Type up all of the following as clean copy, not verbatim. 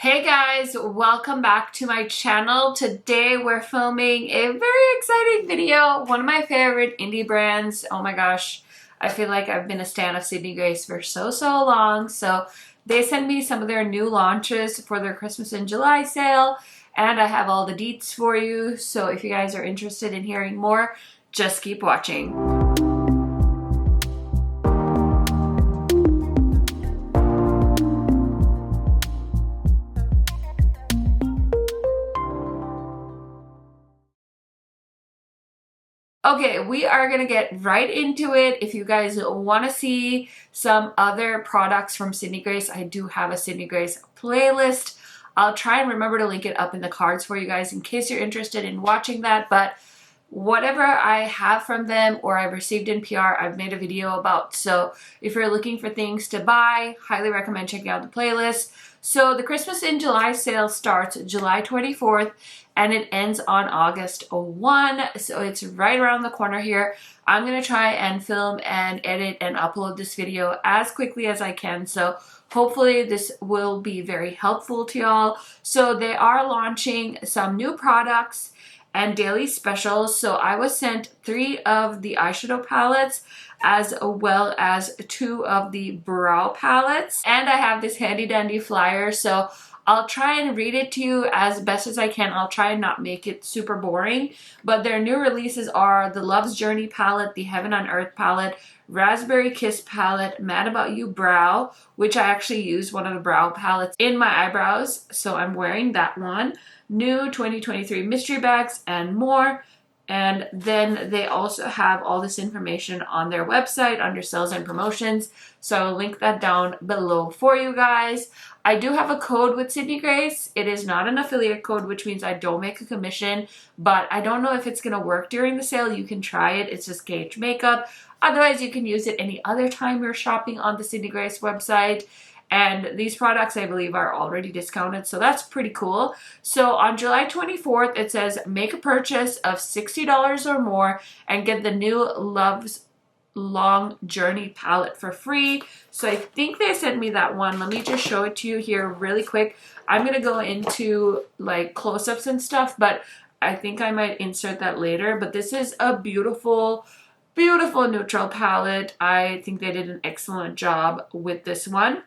Hey guys, welcome back to my channel. Today we're filming a very exciting video. One of my favorite indie brands. Oh my gosh, I feel like I've been a stan of Sydney Grace for so long. So they sent me some of their new launches for their Christmas in July sale, and I have all the deets for you. So if you guys are interested in hearing more, just keep watching. Okay, we are gonna get right into it. If you guys want to see some other products from Sydney Grace, I do have a Sydney Grace playlist. I'll try and remember to link it up in the cards for you guys in case you're interested in watching that. But whatever I have from them or I've received in PR, I've made a video about. So if you're looking for things to buy, highly recommend checking out the playlist. So the Christmas in July sale starts July 24th and it ends on August 1. So it's right around the corner here. I'm going to try and film and edit and upload this video as quickly as I can. So hopefully this will be very helpful to y'all. So they are launching some new products and daily specials. So I was sent 3 of the eyeshadow palettes as well as 2 of the brow palettes. And I have this handy dandy flyer. So I'll try and read it to you as best as I can. I'll try and not make it super boring. But their new releases are the Love's Journey palette, the Heaven on Earth palette, Raspberry Kiss palette, Mad About You brow, which I actually used one of the brow palettes in my eyebrows. So I'm wearing that one. New 2023 mystery bags and more. And then they also have all this information on their website under sales and promotions. So I'll link that down below for you guys. I do have a code with Sydney Grace. It is not an affiliate code, which means I don't make a commission, but I don't know if it's going to work during the sale. You can try it. It's just KHMAKEUP. Otherwise, you can use it any other time you're shopping on the Sydney Grace website. And these products, I believe, are already discounted, so that's pretty cool. So on July 24th, it says make a purchase of $60 or more and get the new Love's Long Journey palette for free. So I think they sent me that one. Let me just show it to you here really quick. I'm going to go into like close-ups and stuff, but I think I might insert that later. But this is a beautiful neutral palette. I think they did an excellent job with this one.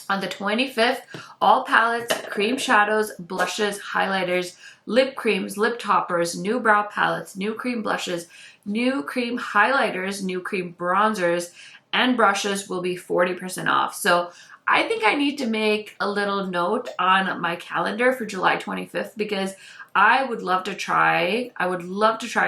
On the 25th, all palettes, cream shadows, blushes, highlighters, lip creams, lip toppers, new brow palettes, new cream blushes, new cream highlighters, new cream bronzers, and brushes will be 40% off. So I think I need to make a little note on my calendar for July 25th because I would love to try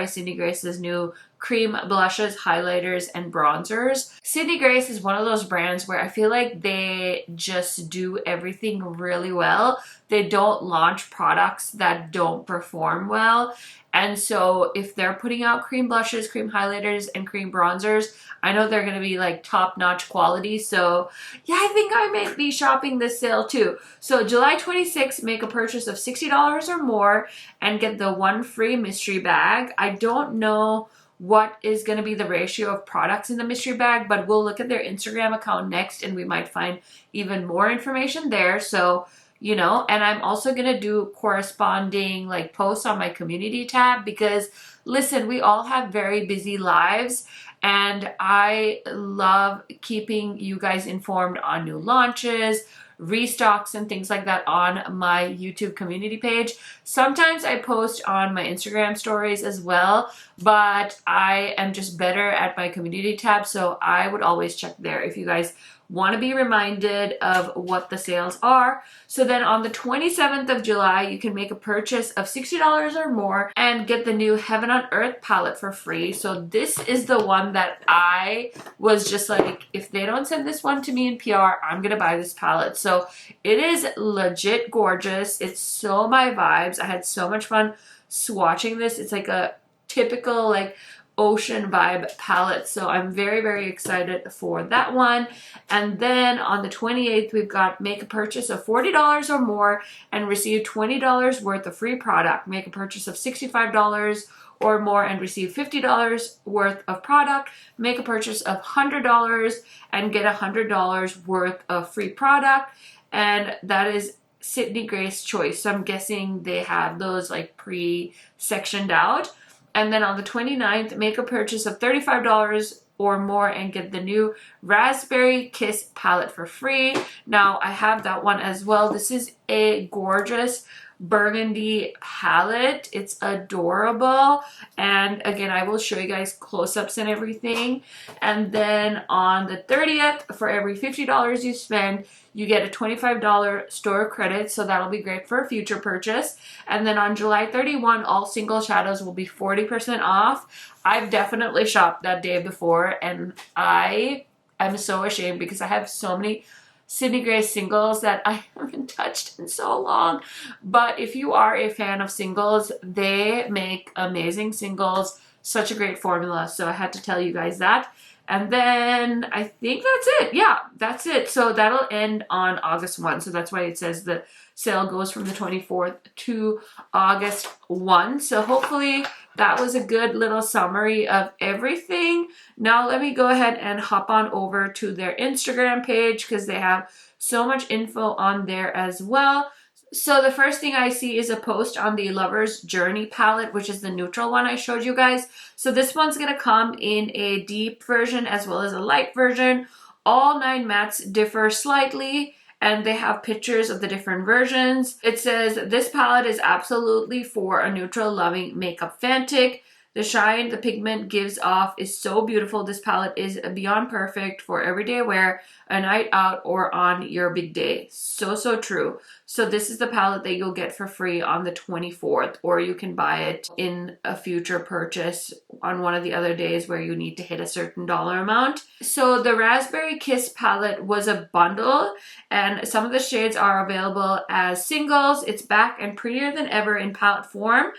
Sydney Grace's new cream blushes, highlighters, and bronzers. Sydney Grace is one of those brands where I feel like they just do everything really well. They don't launch products that don't perform well. And so if they're putting out cream blushes, cream highlighters, and cream bronzers, I know they're going to be like top-notch quality. So yeah, I think I may be shopping this sale too. So July 26th, make a purchase of $60 or more and get the 1 free mystery bag. I don't know what is going to be the ratio of products in the mystery bag, but we'll look at their Instagram account next and we might find even more information there. So, you know, and I'm also going to do corresponding like posts on my community tab because listen, we all have very busy lives and I love keeping you guys informed on new launches, restocks, and things like that on my YouTube community page. Sometimes I post on my Instagram stories as well, but I am just better at my community tab, so I would always check there if you guys want to be reminded of what the sales are. So then on the 27th of July, you can make a purchase of $60 or more and get the new Heaven on Earth palette for free. So this is the one that I was just like, if they don't send this one to me in PR, I'm gonna buy this palette. So it is legit gorgeous. It's so my vibes. I had so much fun swatching this. It's like a typical like ocean vibe palette, so I'm very excited for that one. And then on the 28th, we've got make a purchase of $40 or more and receive $20 worth of free product. Make a purchase of $65 or more and receive $50 worth of product. Make a purchase of $100 and get $100 worth of free product. And that is Sydney Grace choice. So I'm guessing they have those like pre-sectioned out. And then on the 29th, make a purchase of $35 or more and get the new Raspberry Kiss palette for free. Now I have that one as well. This is a gorgeous burgundy palette. It's adorable. And again, I will show you guys close-ups and everything. And then on the 30th, for every $50 you spend, you get a $25 store credit, so that'll be great for a future purchase. And then on July 31, all single shadows will be 40% off. I've definitely shopped that day before, and I am so ashamed because I have so many Sydney Grace singles that I haven't touched in so long. But if you are a fan of singles, they make amazing singles. Such a great formula, so I had to tell you guys that. And then I think that's it. Yeah, that's it. So that'll end on August 1. So that's why it says the sale goes from the 24th to August 1. So hopefully that was a good little summary of everything. Now let me go ahead and hop on over to their Instagram page because they have so much info on there as well. So the first thing I see is a post on the Lover's Journey palette, which is the neutral one I showed you guys. So this one's going to come in a deep version as well as a light version. All 9 mattes differ slightly, and they have pictures of the different versions. It says, this palette is absolutely for a neutral loving makeup fanatic. The shine the pigment gives off is so beautiful. This palette is beyond perfect for everyday wear, a night out, or on your big day. So, so true. So this is the palette that you'll get for free on the 24th, or you can buy it in a future purchase on one of the other days where you need to hit a certain dollar amount. So the Raspberry Kiss palette was a bundle, and some of the shades are available as singles. It's back and prettier than ever in palette form.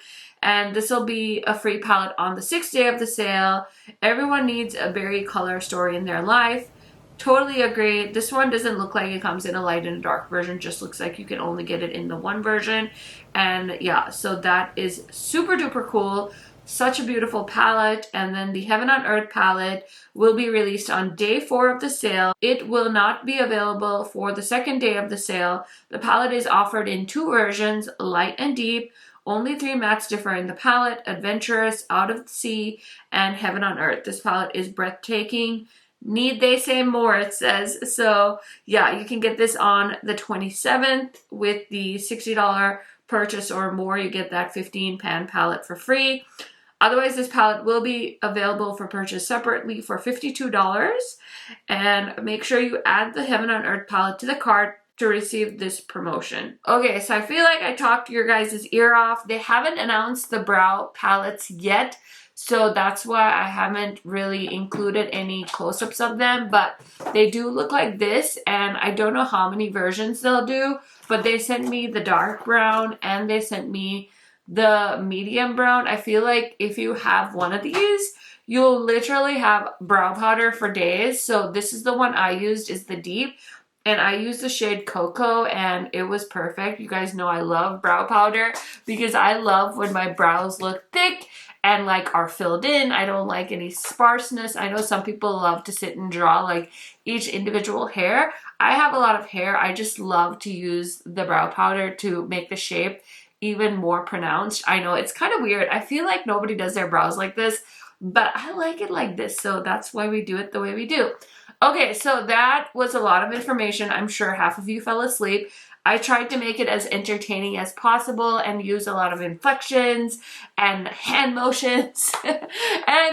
And this will be a free palette on the 6th day of the sale. Everyone needs a berry color story in their life. Totally agree. This one doesn't look like it comes in a light and a dark version. Just looks like you can only get it in the one version. And yeah, so that is super duper cool. Such a beautiful palette. And then the Heaven on Earth palette will be released on day 4 of the sale. It will not be available for the 2nd day of the sale. The palette is offered in 2 versions, light and deep. Only 3 mattes differ in the palette: Adventurous, Out of the Sea, and Heaven on Earth. This palette is breathtaking. Need they say more, it says. So yeah, you can get this on the 27th with the $60 purchase or more. You get that 15 pan palette for free. Otherwise, this palette will be available for purchase separately for $52. And make sure you add the Heaven on Earth palette to the cart to receive this promotion. Okay, so I feel like I talked your guys' ear off. They haven't announced the brow palettes yet, so that's why I haven't really included any close-ups of them, but they do look like this, and I don't know how many versions they'll do, but they sent me the dark brown and they sent me the medium brown. I feel like if you have one of these, you'll literally have brow powder for days. So this is the one I used, is the deep. And I used the shade Cocoa, and it was perfect. You guys know I love brow powder because I love when my brows look thick and like are filled in. I don't like any sparseness. I know some people love to sit and draw like each individual hair. I have a lot of hair. I just love to use the brow powder to make the shape even more pronounced. I know it's kind of weird. I feel like nobody does their brows like this, but I like it like this. So that's why we do it the way we do. Okay, so that was a lot of information. I'm sure half of you fell asleep. I tried to make it as entertaining as possible and use a lot of inflections and hand motions. And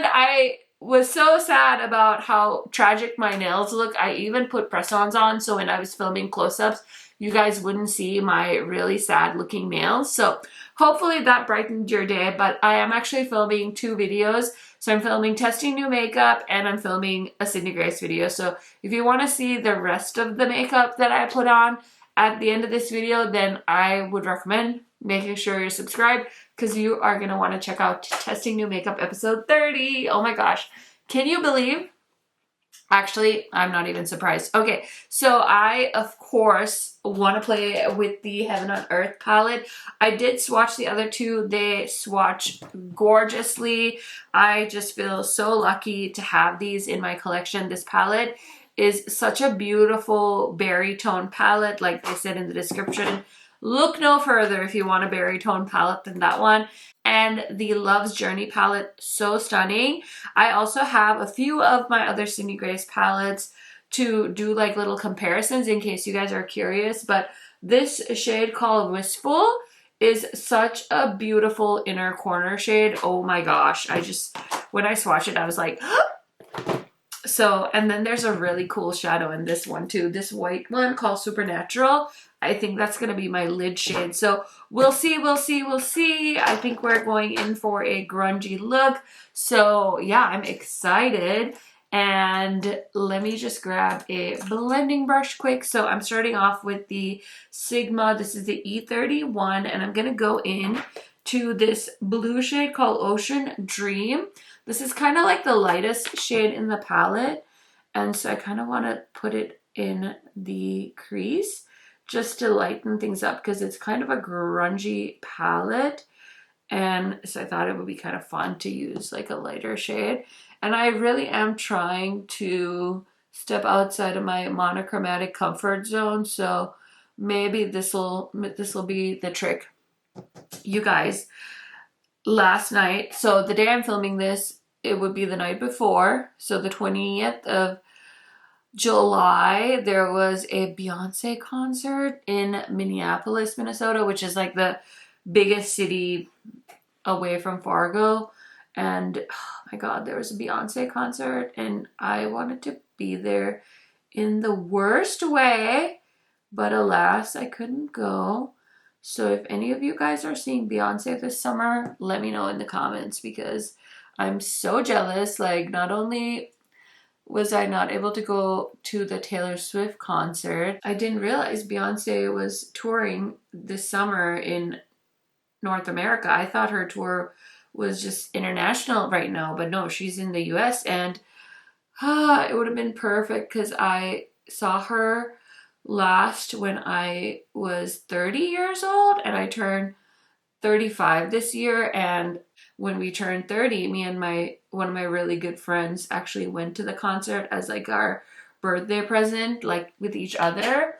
I was so sad about how tragic my nails look. I even put press-ons on, so when I was filming close-ups, you guys wouldn't see my really sad looking nails. So hopefully that brightened your day, but I am actually filming 2 videos. So I'm filming testing new makeup and I'm filming a Sydney Grace video. So if you want to see the rest of the makeup that I put on at the end of this video, then I would recommend making sure you're subscribed because you are going to want to check out testing new makeup episode 30. Oh my gosh. Can you believe? Actually, I'm not even surprised. Okay, so I, of course, want to play with the Heaven on Earth palette. I did swatch the other 2. They swatch gorgeously. I just feel so lucky to have these in my collection. This palette is such a beautiful berry tone palette, like they said in the description. look no further if you want a berry tone palette than that one. And the Love's Journey palette, so stunning. I also have a few of my other Cindy Grace palettes to do like little comparisons in case you guys are curious. But this shade called Wistful is such a beautiful inner corner shade. Oh my gosh. When I swatched it, I was like, so, and then there's a really cool shadow in this one too. This white one called Supernatural. I think that's going to be my lid shade. So we'll see, we'll see, we'll see. I think we're going in for a grungy look. So yeah, I'm excited. And let me just grab a blending brush quick. So I'm starting off with the Sigma. This is the E31, and I'm going to go in to this blue shade called Ocean Dream. This is kind of like the lightest shade in the palette. And so I kind of want to put it in the crease just to lighten things up because it's kind of a grungy palette. And so I thought it would be kind of fun to use like a lighter shade. And I really am trying to step outside of my monochromatic comfort zone. So maybe this'll be the trick. You guys, last night, so the day I'm filming this, it would be the night before. So the 20th of July, there was a Beyonce concert in Minneapolis, Minnesota, which is like the biggest city away from Fargo. And oh my God, there was a Beyonce concert and I wanted to be there in the worst way, but alas, I couldn't go. So if any of you guys are seeing Beyonce this summer, let me know in the comments because I'm so jealous. Like, not only was I not able to go to the Taylor Swift concert, I didn't realize Beyonce was touring this summer in North America. I thought her tour was just international right now, but no, she's in the US, and it would have been perfect because I saw her last when I was 30 years old and I turned 35 this year. And when we turned 30, me and one of my really good friends actually went to the concert as like our birthday present, like with each other.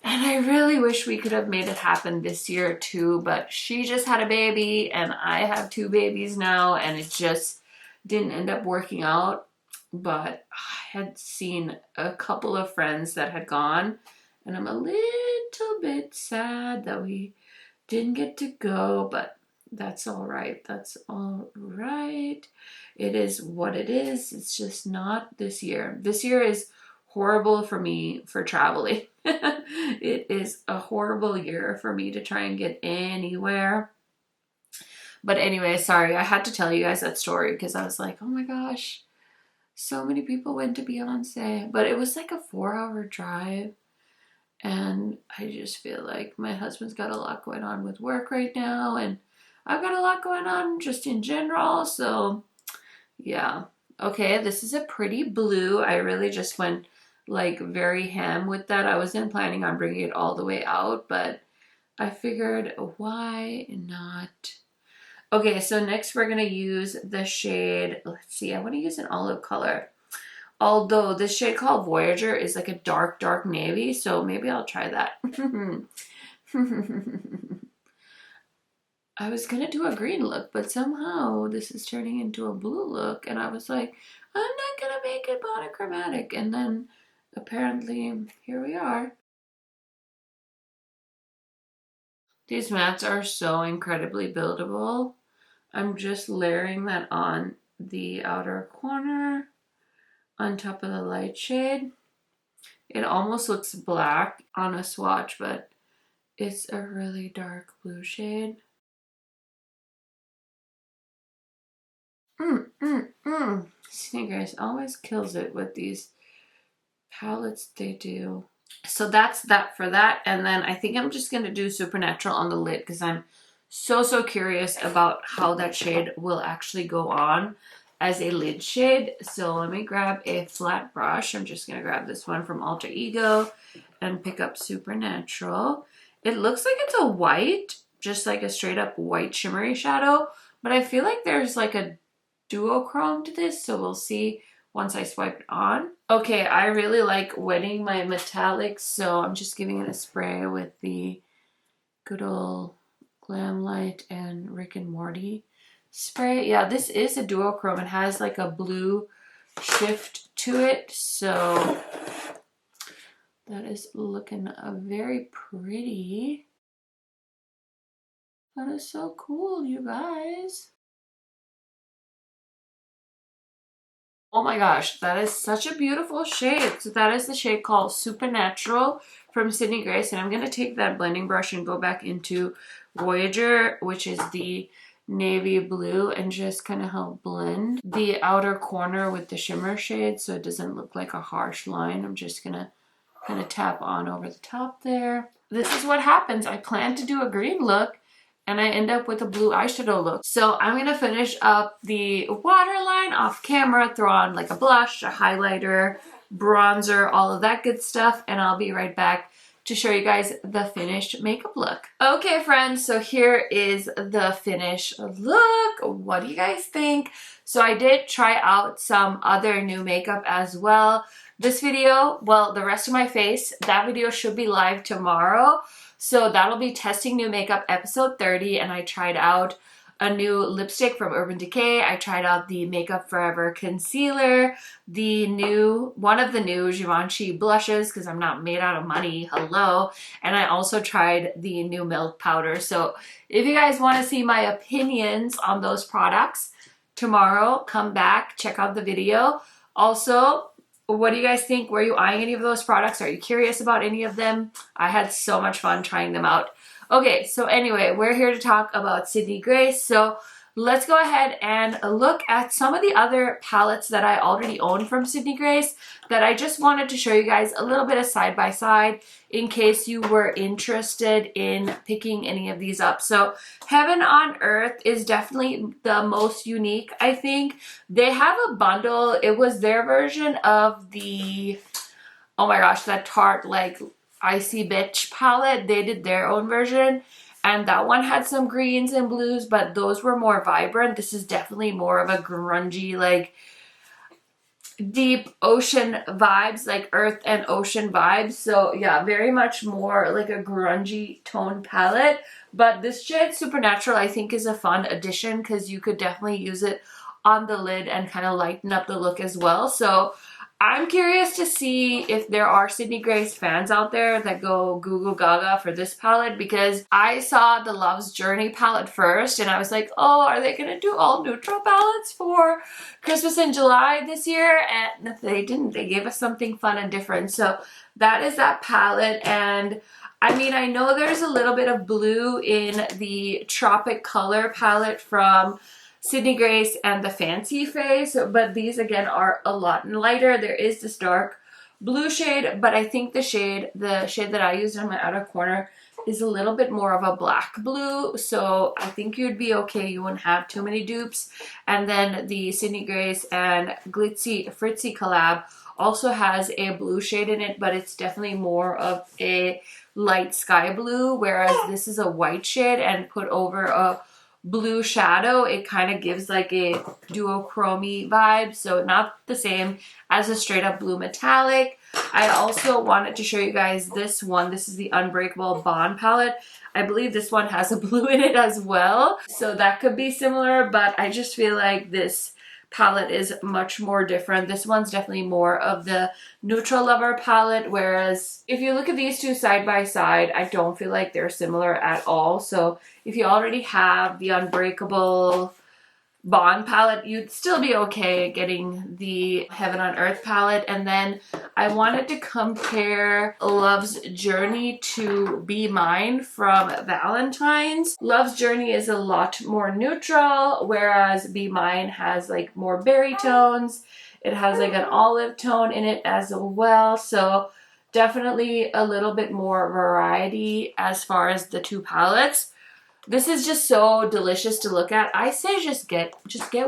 And I really wish we could have made it happen this year too, but she just had a baby and I have 2 babies now and it just didn't end up working out. But I had seen a couple of friends that had gone and I'm a little bit sad that we didn't get to go, but that's all right. That's all right. It is what it is. It's just not this year. This year is horrible for me for traveling. It is a horrible year for me to try and get anywhere. But anyway, sorry, I had to tell you guys that story because I was like, oh my gosh, so many people went to Beyonce. But it was like a 4-hour drive. And I just feel like my husband's got a lot going on with work right now. And I've got a lot going on just in general. So yeah. Okay, this is a pretty blue. I really just went like very ham with that. I wasn't planning on bringing it all the way out, but I figured why not? Okay, so next we're going to use the shade, let's see, I want to use an olive color. Although this shade called Voyager is like a dark, dark navy, so maybe I'll try that. I was going to do a green look, but somehow this is turning into a blue look, and I was like, I'm not going to make it monochromatic, and then apparently here we are. These mats are so incredibly buildable. I'm just layering that on the outer corner on top of the light shade. It almost looks black on a swatch, but it's a really dark blue shade. Sneakers always kills it with these palettes they do. So that's that for that. And then I think I'm just going to do Supernatural on the lid because I'm so curious about how that shade will actually go on as a lid shade. So let me grab a flat brush. I'm just going to grab this one from Alter Ego and pick up Supernatural. It looks like it's a white, just like a straight up white shimmery shadow, but I feel like there's like a duochrome to this, so we'll see once I swipe it on. Okay, I really like wetting my metallics, so I'm just giving it a spray with the good old Glamlite and Rick and Morty spray. Yeah, this is a duochrome. It has like a blue shift to it, so that is looking very pretty. That is so cool, you guys. Oh my gosh, that is such a beautiful shade. So that is the shade called Supernatural from Sydney Grace. And I'm going to take that blending brush and go back into Voyager, which is the navy blue, and just kind of help blend the outer corner with the shimmer shade so it doesn't look like a harsh line. I'm just going to kind of tap on over the top there. This is what happens. I plan to do a green look, and I end up with a blue eyeshadow look. So I'm gonna finish up the waterline off camera, throw on like a blush, a highlighter, bronzer, all of that good stuff, and I'll be right back to show you guys the finished makeup look. Okay friends, so here is the finished look. What do you guys think? So I did try out some other new makeup as well. This video, well, the rest of my face, that video should be live tomorrow. So that'll be testing new makeup episode 30, and I tried out a new lipstick from Urban Decay. I tried out the Makeup Forever concealer, one of the new Givenchy blushes, because I'm not made out of money, hello. And I also tried the new milk powder. So if you guys want to see my opinions on those products, tomorrow, come back, check out the video. Also, what do you guys think? Were you eyeing any of those products? Are you curious about any of them? I had so much fun trying them out. Okay, so anyway, we're here to talk about Sydney Grace. So let's go ahead and look at some of the other palettes that I already own from Sydney Grace that I just wanted to show you guys a little bit of side by side in case you were interested in picking any of these up. So Heaven on Earth is definitely the most unique, I think. They have a bundle. It was their version of the, oh my gosh, that Tarte like Icy Bitch palette. They did their own version. And that one had some greens and blues, but those were more vibrant. This is definitely more of a grungy, like deep ocean vibes, like earth and ocean vibes. So yeah, very much more like a grungy tone palette. But this shade Supernatural I think is a fun addition because you could definitely use it on the lid and kind of lighten up the look as well. So I'm curious to see if there are Sydney Grace fans out there that go goo goo gaga for this palette, because I saw the Love's Journey palette first and I was like, oh, are they gonna do all neutral palettes for Christmas in July this year? And they didn't. They gave us something fun and different. So that is that palette. And I mean, I know there's a little bit of blue in the Tropic Color palette from Sydney Grace and the Fancy Face, but these again are a lot lighter. There is this dark blue shade, but I think the shade that I used on my outer corner is a little bit more of a black blue, so I think you'd be okay. You wouldn't have too many dupes. And then the Sydney Grace and Glitzy Fritzy collab also has a blue shade in it, but it's definitely more of a light sky blue, whereas this is a white shade and put over a blue shadow. It kind of gives like a duochrome vibe, so not the same as a straight up blue metallic. I also wanted to show you guys this one. This is the Unbreakable Bond palette. I believe this one has a blue in it as well, so that could be similar, but I just feel like this palette is much more different. This one's definitely more of the neutral lover palette, whereas if you look at these two side by side, I don't feel like they're similar at all. So if you already have the Unbreakable Bond palette, you'd still be okay getting the Heaven on Earth palette. And then I wanted to compare Love's Journey to Be Mine from Valentine's. Love's Journey is a lot more neutral, whereas Be Mine has like more berry tones. It has like an olive tone in it as well. So definitely a little bit more variety as far as the two palettes. This is just so delicious to look at. I say just get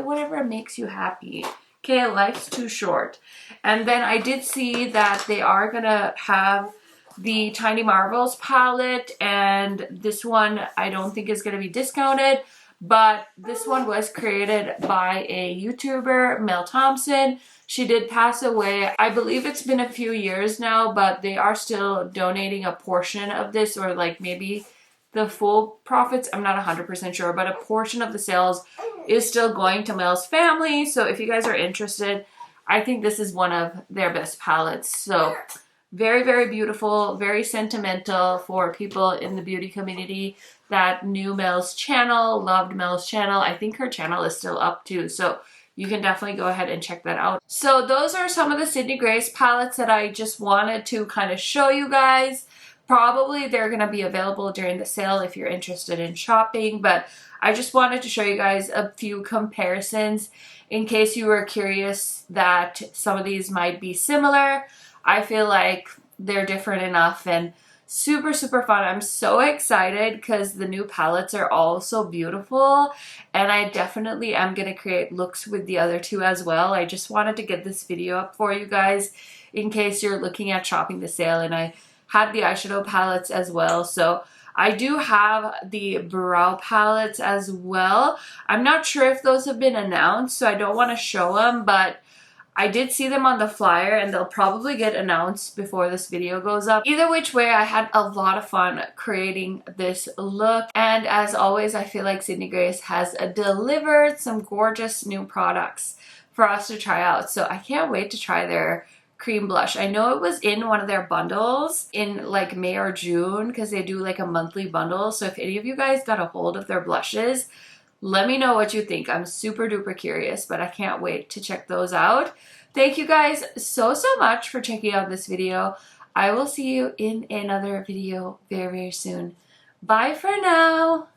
whatever makes you happy. Okay, life's too short. And then I did see that they are gonna have the Tiny Marvels palette, and this one I don't think is gonna be discounted, but this one was created by a YouTuber, Mel Thompson. She did pass away. I believe it's been a few years now, but they are still donating a portion of this, or like maybe the full profits. I'm not 100% sure, but a portion of the sales is still going to Mel's family. So if you guys are interested, I think this is one of their best palettes. So very, very beautiful, very sentimental for people in the beauty community that knew Mel's channel, loved Mel's channel. I think her channel is still up too, so you can definitely go ahead and check that out. So those are some of the Sydney Grace palettes that I just wanted to kind of show you guys. Probably they're going to be available during the sale if you're interested in shopping, but I just wanted to show you guys a few comparisons in case you were curious that some of these might be similar. I feel like they're different enough and super, super fun. I'm so excited because the new palettes are all so beautiful, and I definitely am going to create looks with the other two as well. I just wanted to get this video up for you guys in case you're looking at shopping the sale, and I had the eyeshadow palettes as well. So I do have the brow palettes as well. I'm not sure if those have been announced, so I don't want to show them, but I did see them on the flyer, and they'll probably get announced before this video goes up. Either which way, I had a lot of fun creating this look. And as always, I feel like Sydney Grace has delivered some gorgeous new products for us to try out. So I can't wait to try their cream blush. I know it was in one of their bundles in like May or June, because they do like a monthly bundle. So if any of you guys got a hold of their blushes, let me know what you think. I'm super duper curious, but I can't wait to check those out. Thank you guys so much for checking out this video. I will see you in another video very, very soon. Bye for now.